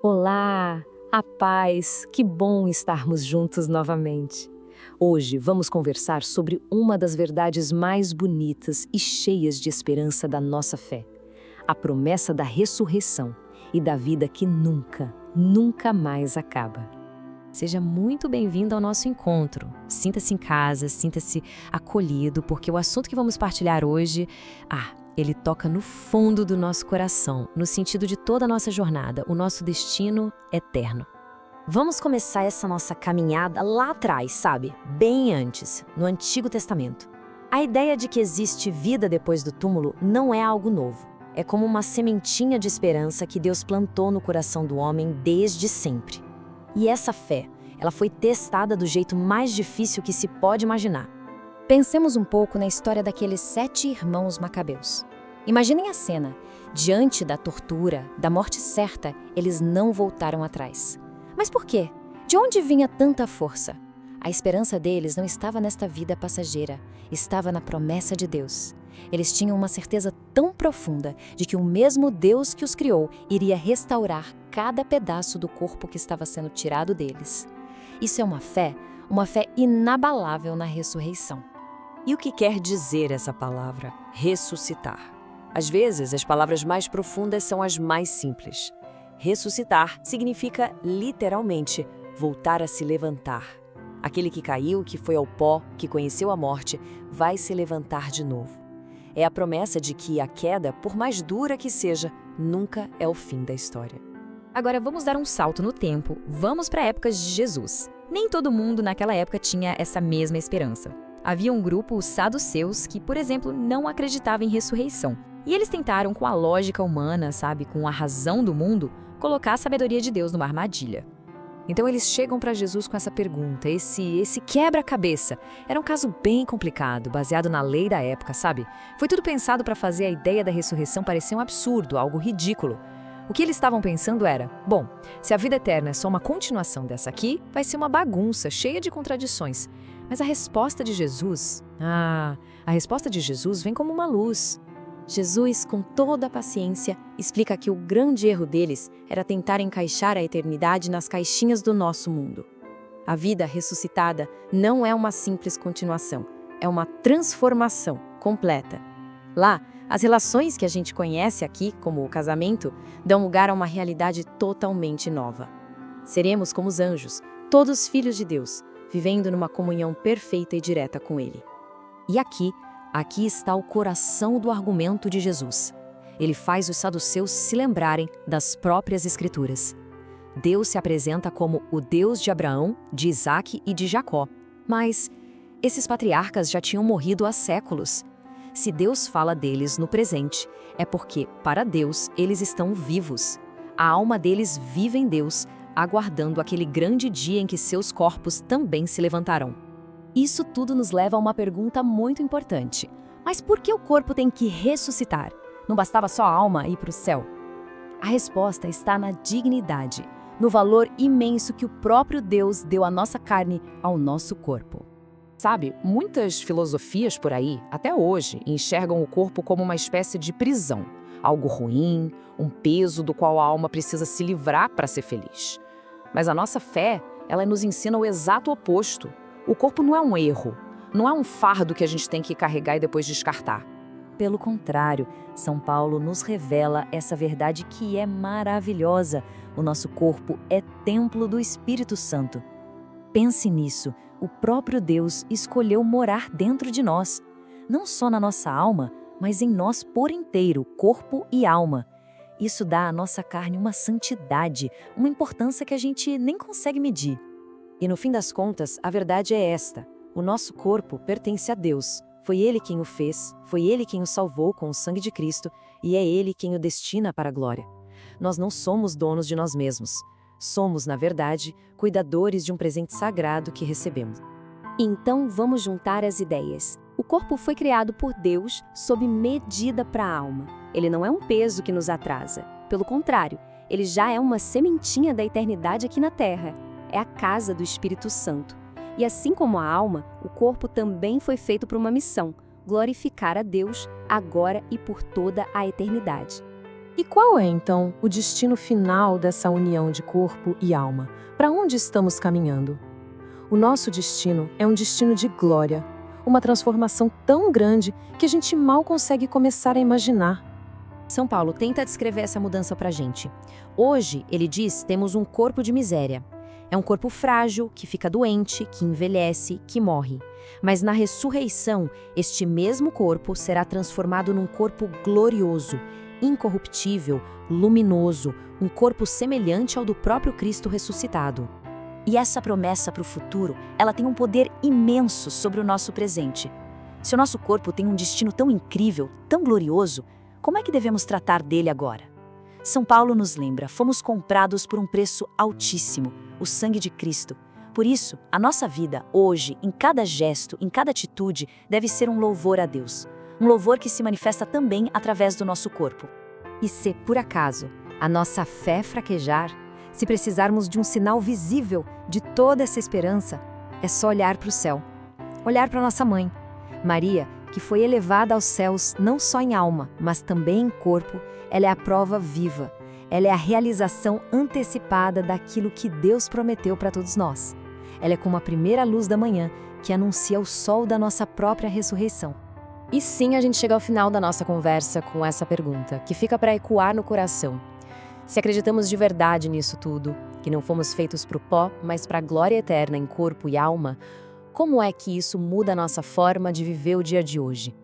Olá, a paz, que bom estarmos juntos novamente. Hoje vamos conversar sobre uma das verdades mais bonitas e cheias de esperança da nossa fé, a promessa da ressurreição e da vida que nunca, nunca mais acaba. Seja muito bem-vindo ao nosso encontro. Sinta-se em casa, sinta-se acolhido, porque o assunto que vamos partilhar hoje, ele toca no fundo do nosso coração, no sentido de toda a nossa jornada, o nosso destino eterno. Vamos começar essa nossa caminhada lá atrás, sabe? Bem antes, no Antigo Testamento. A ideia de que existe vida depois do túmulo não é algo novo. É como uma sementinha de esperança que Deus plantou no coração do homem desde sempre. E essa fé, ela foi testada do jeito mais difícil que se pode imaginar. Pensemos um pouco na história daqueles 7 irmãos macabeus. Imaginem a cena. Diante da tortura, da morte certa, eles não voltaram atrás. Mas por quê? De onde vinha tanta força? A esperança deles não estava nesta vida passageira, estava na promessa de Deus. Eles tinham uma certeza tão profunda de que o mesmo Deus que os criou iria restaurar cada pedaço do corpo que estava sendo tirado deles. Isso é uma fé inabalável na ressurreição. E o que quer dizer essa palavra, ressuscitar? Às vezes, as palavras mais profundas são as mais simples. Ressuscitar significa, literalmente, voltar a se levantar. Aquele que caiu, que foi ao pó, que conheceu a morte, vai se levantar de novo. É a promessa de que a queda, por mais dura que seja, nunca é o fim da história. Agora vamos dar um salto no tempo, vamos para a época de Jesus. Nem todo mundo naquela época tinha essa mesma esperança. Havia um grupo, os saduceus, que, por exemplo, não acreditava em ressurreição. E eles tentaram, com a lógica humana, com a razão do mundo, colocar a sabedoria de Deus numa armadilha. Então eles chegam para Jesus com essa pergunta, esse quebra-cabeça. Era um caso bem complicado, baseado na lei da época, sabe? Foi tudo pensado para fazer a ideia da ressurreição parecer um absurdo, algo ridículo. O que eles estavam pensando era, bom, se a vida eterna é só uma continuação dessa aqui, vai ser uma bagunça, cheia de contradições. Mas a resposta de Jesus, a resposta de Jesus vem como uma luz. Jesus, com toda a paciência, explica que o grande erro deles era tentar encaixar a eternidade nas caixinhas do nosso mundo. A vida ressuscitada não é uma simples continuação, é uma transformação completa. Lá, as relações que a gente conhece aqui, como o casamento, dão lugar a uma realidade totalmente nova. Seremos como os anjos, todos filhos de Deus, vivendo numa comunhão perfeita e direta com Ele. E aqui está o coração do argumento de Jesus. Ele faz os saduceus se lembrarem das próprias Escrituras. Deus se apresenta como o Deus de Abraão, de Isaque e de Jacó. Mas esses patriarcas já tinham morrido há séculos. Se Deus fala deles no presente, é porque, para Deus, eles estão vivos. A alma deles vive em Deus, aguardando aquele grande dia em que seus corpos também se levantarão. Isso tudo nos leva a uma pergunta muito importante. Mas por que o corpo tem que ressuscitar? Não bastava só a alma ir para o céu? A resposta está na dignidade, no valor imenso que o próprio Deus deu à nossa carne, ao nosso corpo. Sabe, muitas filosofias por aí, até hoje, enxergam o corpo como uma espécie de prisão, algo ruim, um peso do qual a alma precisa se livrar para ser feliz. Mas a nossa fé, ela nos ensina o exato oposto. O corpo não é um erro, não é um fardo que a gente tem que carregar e depois descartar. Pelo contrário, São Paulo nos revela essa verdade que é maravilhosa. O nosso corpo é templo do Espírito Santo. Pense nisso, o próprio Deus escolheu morar dentro de nós. Não só na nossa alma, mas em nós por inteiro, corpo e alma. Isso dá à nossa carne uma santidade, uma importância que a gente nem consegue medir. E no fim das contas, a verdade é esta: o nosso corpo pertence a Deus. Foi Ele quem o fez, foi Ele quem o salvou com o sangue de Cristo e é Ele quem o destina para a glória. Nós não somos donos de nós mesmos. Somos, na verdade, cuidadores de um presente sagrado que recebemos. Então vamos juntar as ideias. O corpo foi criado por Deus sob medida para a alma. Ele não é um peso que nos atrasa. Pelo contrário, ele já é uma sementinha da eternidade aqui na Terra. É a casa do Espírito Santo. E assim como a alma, o corpo também foi feito para uma missão: glorificar a Deus agora e por toda a eternidade. E qual é, então, o destino final dessa união de corpo e alma? Para onde estamos caminhando? O nosso destino é um destino de glória, uma transformação tão grande que a gente mal consegue começar a imaginar. São Paulo tenta descrever essa mudança pra gente. Hoje, ele diz, temos um corpo de miséria. É um corpo frágil, que fica doente, que envelhece, que morre. Mas na ressurreição, este mesmo corpo será transformado num corpo glorioso, incorruptível, luminoso, um corpo semelhante ao do próprio Cristo ressuscitado. E essa promessa para o futuro, ela tem um poder imenso sobre o nosso presente. Se o nosso corpo tem um destino tão incrível, tão glorioso, como é que devemos tratar dele agora? São Paulo nos lembra, fomos comprados por um preço altíssimo, o sangue de Cristo. Por isso, a nossa vida, hoje, em cada gesto, em cada atitude, deve ser um louvor a Deus. Um louvor que se manifesta também através do nosso corpo. E se, por acaso, a nossa fé fraquejar, se precisarmos de um sinal visível de toda essa esperança, é só olhar para o céu. Olhar para nossa mãe, Maria, que foi elevada aos céus não só em alma, mas também em corpo. Ela é a prova viva. Ela é a realização antecipada daquilo que Deus prometeu para todos nós. Ela é como a primeira luz da manhã, que anuncia o sol da nossa própria ressurreição. E sim, a gente chega ao final da nossa conversa com essa pergunta, que fica para ecoar no coração. Se acreditamos de verdade nisso tudo, que não fomos feitos para o pó, mas para a glória eterna em corpo e alma, como é que isso muda a nossa forma de viver o dia de hoje?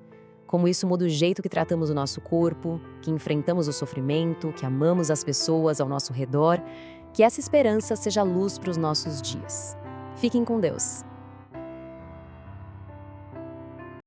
Como isso muda o jeito que tratamos o nosso corpo, que enfrentamos o sofrimento, que amamos as pessoas ao nosso redor, que essa esperança seja luz para os nossos dias. Fiquem com Deus.